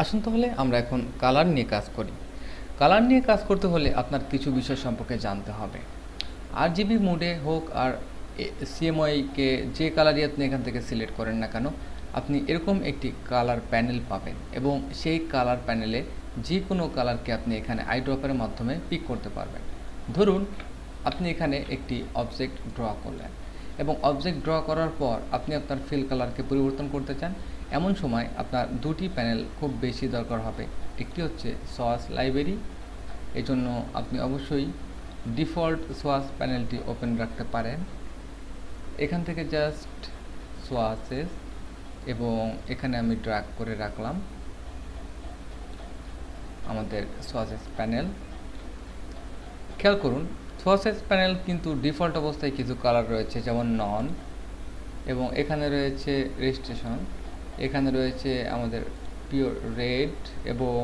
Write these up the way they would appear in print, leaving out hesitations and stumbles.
আসুন তাহলে আমরা এখন কালার নিয়ে কাজ করি। কালার নিয়ে কাজ করতে হলে আপনার কিছু বিষয় সম্পর্কে জানতে হবে। আরজিবি মোডে হোক আর সিএমওয়াইকে যে কালারই আপনি এখান থেকে সিলেক্ট করেন না কেন, আপনি এরকম একটি কালার প্যানেল পাবেন এবং সেই কালার প্যানেলে যে কোনো কালারকে আপনি এখানে আইড্রপের মাধ্যমে পিক করতে পারবেন। ধরুন আপনি এখানে একটি অবজেক্ট ড্র করলেন এবং অবজেক্ট ড্র করার পর আপনি আপনার ফিল কালারকে পরিবর্তন করতে চান। এমন সময় আপনার দুটি প্যানেল খুব বেশি দরকার হবে। একটি হচ্ছে সোয়াস লাইব্রেরি, এজন্য আপনি অবশ্যই ডিফল্ট সোয়াস প্যানেলটি ওপেন রাখতে পারেন। এখান থেকে জাস্ট সোয়াসেস এবং এখানে আমি ড্র্যাগ করে রাখলাম আমাদের সোয়াসেস প্যানেল। খেয়াল করুন সোয়াসেস প্যানেল কিন্তু ডিফল্ট অবস্থায় কিছু কালার রয়েছে, যেমন নন, এবং এখানে রয়েছে রেজিস্ট্রেশন, এখানে রয়েছে আমাদের পিওর রেড, এবং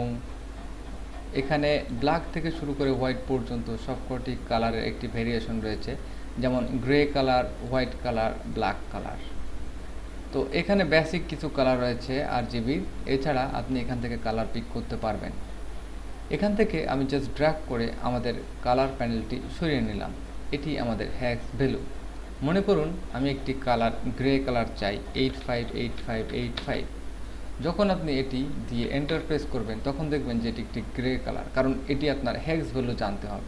এখানে ব্ল্যাক থেকে শুরু করে হোয়াইট পর্যন্ত সবকটি কালারের একটি ভেরিয়েশন রয়েছে, যেমন grey colour, white colour, black colour. তো এখানে বেসিক কিছু কালার রয়েছে আরজিবির, এছাড়া আপনি এখান থেকে কালার পিক করতে পারবেন। এখান থেকে আমি জাস্ট ড্র্যাগ করে আমাদের কালার প্যানেলটি সরিয়ে নিলাম। এটি আমাদের হ্যাক্স ভ্যালু। মনে করুন আমি একটি কালার গ্রে কালার চাই 858585। যখন আপনি এটি দিয়ে এন্টার প্রেস করবেন তখন দেখবেন যে এটি একটি গ্রে কালার, কারণ এটি আপনার হ্যাক্স ভ্যালু জানতে হবে।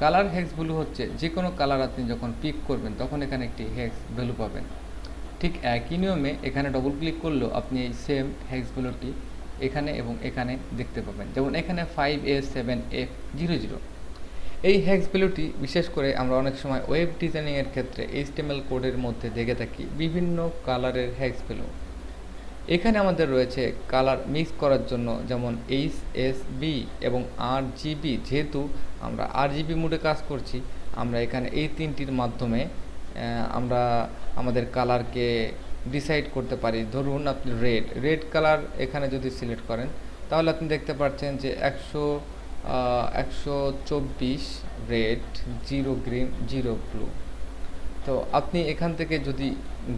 কালার হ্যাক্স ভ্যালু হচ্ছে যে কোনো কালার আপনি যখন পিক করবেন তখন এখানে একটি হ্যাক্স ভ্যালু পাবেন। ঠিক একই নিয়মে এখানে ডবল ক্লিক করলেও আপনি এই সেম হ্যাক্স ভ্যালুটি এখানে এবং এখানে দেখতে পাবেন, যেমন এখানে 5A7F00। এই হ্যাক্স ভ্যালুটি বিশেষ করে আমরা অনেক সময় ওয়েব ডিজাইনিংয়ের ক্ষেত্রে HTML কোডের মধ্যে দেখে থাকি বিভিন্ন কালারের হ্যাক্স ভ্যালু। এখানে আমাদের রয়েছে কালার মিক্স করার জন্য, যেমন HSB এবং RGB। যেহেতু আমরা RGB মোডে কাজ করছি, আমরা এখানে এই তিনটির মাধ্যমে আমরা আমাদের কালারকে ডিসাইড করতে পারি। ধরুন আপনি রেড কালার এখানে যদি সিলেক্ট করেন তাহলে আপনি দেখতে পাচ্ছেন যে 124 রেড, 0 গ্রিন, 0 ব্লু। তো আপনি এখান থেকে যদি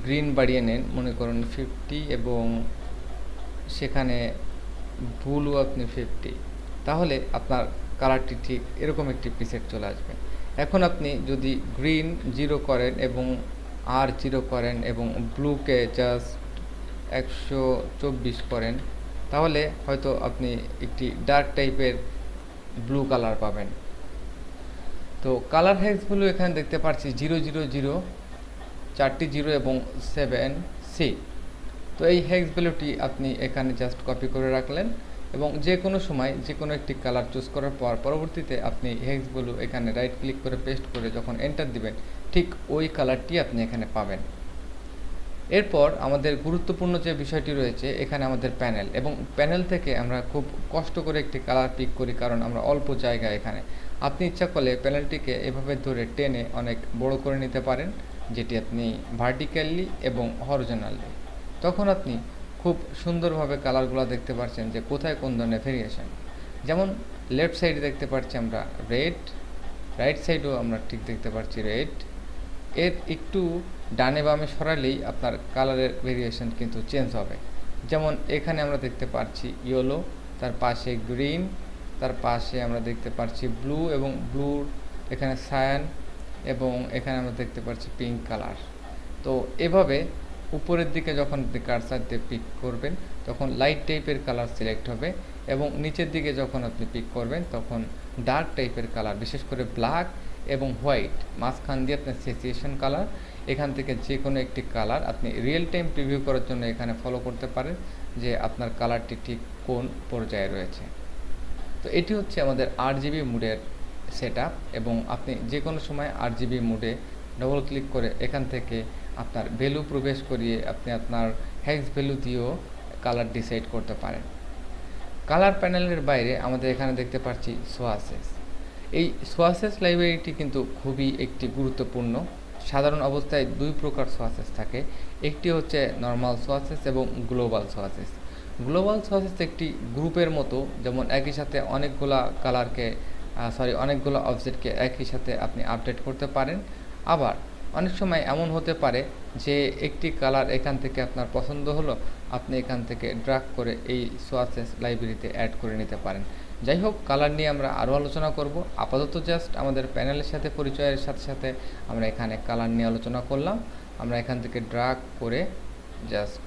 গ্রিন বাড়িয়ে নেন, মনে করুন 50, এবং সেখানে ব্লু আপনি 50, তাহলে আপনার কালারটি ঠিক এরকম একটি প্রিসেট চলে আসবে। এখন আপনি যদি গ্রিন 0 করেন এবং R0 করেন এবং ব্লুকে জাস্ট 124 করেন, তাহলে হয়তো আপনি একটি ডার্ক টাইপের ব্লু কালার পাবেন। তো কালার হ্যাক্সগুলো এখানে দেখতে পাচ্ছি 000, 4টি 0 এবং 7C। তো এই হ্যাক্স ভ্যালুটি আপনি এখানে জাস্ট কপি করে রাখলেন এবং যে কোনো সময় যে কোনো একটি কালার চুজ করার পর পরবর্তীতে আপনি হ্যাক্স ভ্যালু এখানে রাইট ক্লিক করে পেস্ট করে যখন এন্টার দিবেন, ঠিক ওই কালারটি আপনি এখানে পাবেন। এরপর আমাদের গুরুত্বপূর্ণ যে বিষয়টি রয়েছে এখানে আমাদের প্যানেল, এবং প্যানেল থেকে আমরা খুব কষ্ট করে একটি কালার পিক করি, কারণ আমরা অল্প জায়গা এখানে। আপনি ইচ্ছা করলে প্যানেলটিকে এভাবে ধরে টেনে অনেক বড় করে নিতে পারেন, যেটি আপনি ভার্টিক্যালি এবং হরিজন্টালি। তখন আপনি খুব সুন্দরভাবে কালারগুলো দেখতে পাচ্ছেন যে কোথায় কোন ধরনের ভেরিয়েশন। যেমন লেফট সাইডে দেখতে পাচ্ছি আমরা রেড, রাইট সাইডেও আমরা ঠিক দেখতে পাচ্ছি রেড। এর একটু ডানে বামে সরালেই আপনার কালারের ভেরিয়েশন কিন্তু চেঞ্জ হবে। যেমন এখানে আমরা দেখতে পাচ্ছি ইয়েলো, তার পাশে গ্রিন, তার পাশে আমরা দেখতে পাচ্ছি ব্লু, এবং ব্লুর এখানে সায়ান, এবং এখানে আমরা দেখতে পাচ্ছি পিঙ্ক কালার। তো এভাবে উপরের দিকে যখন আপনি কার্সার দিয়ে পিক করবেন তখন লাইট টাইপের কালার সিলেক্ট হবে, এবং নিচের দিকে যখন আপনি পিক করবেন তখন ডার্ক টাইপের কালার, বিশেষ করে ব্ল্যাক এবং হোয়াইট, মাঝখান দিয়ে আপনার স্যাচুরেশন কালার। এখান থেকে যে কোনো একটি কালার আপনি রিয়েল টাইম প্রিভিউ করার জন্য এখানে ফলো করতে পারেন যে আপনার কালারটি ঠিক কোন পর্যায়ে রয়েছে। তো এটি হচ্ছে আমাদের RGB মোডের সেটআপ, এবং আপনি যে কোনো সময় RGB মোডে ডবল ক্লিক করে এখান থেকে আপনার ভ্যালু প্রবেশ করিয়ে আপনি আপনার হ্যাক্স ভ্যালু দিয়েও কালার ডিসাইড করতে পারেন। কালার প্যানেলের বাইরে আমাদের এখানে দেখতে পাচ্ছি সোয়াসেস। এই সোয়াসেস লাইব্রেরিটি কিন্তু খুবই একটি গুরুত্বপূর্ণ। সাধারণ অবস্থায় দুই প্রকার সোয়াসেস থাকে, একটি হচ্ছে নর্মাল সোয়াসেস এবং গ্লোবাল সোয়াসেস। গ্লোবাল সোয়াসেস একটি গ্রুপের মতো, যেমন একই সাথে অনেকগুলো অবজেক্টকে একই সাথে আপনি আপডেট করতে পারেন। আবার অনেক সময় এমন হতে পারে যে একটি কালার এখান থেকে আপনার পছন্দ হলো, আপনি এখান থেকে ড্র্যাগ করে এই সোয়াসেস লাইব্রেরিতে অ্যাড করে নিতে পারেন। যাই হোক, কালার নিয়ে আমরা আরও আলোচনা করব। আপাতত জাস্ট আমাদের প্যানেলের সাথে পরিচয়ের সাথে সাথে আমরা এখানে কালার নিয়ে আলোচনা করলাম। আমরা এখান থেকে ড্র্যাগ করে জাস্ট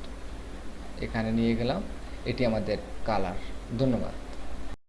এখানে নিয়ে গেলাম, এটি আমাদের কালার। ধন্যবাদ।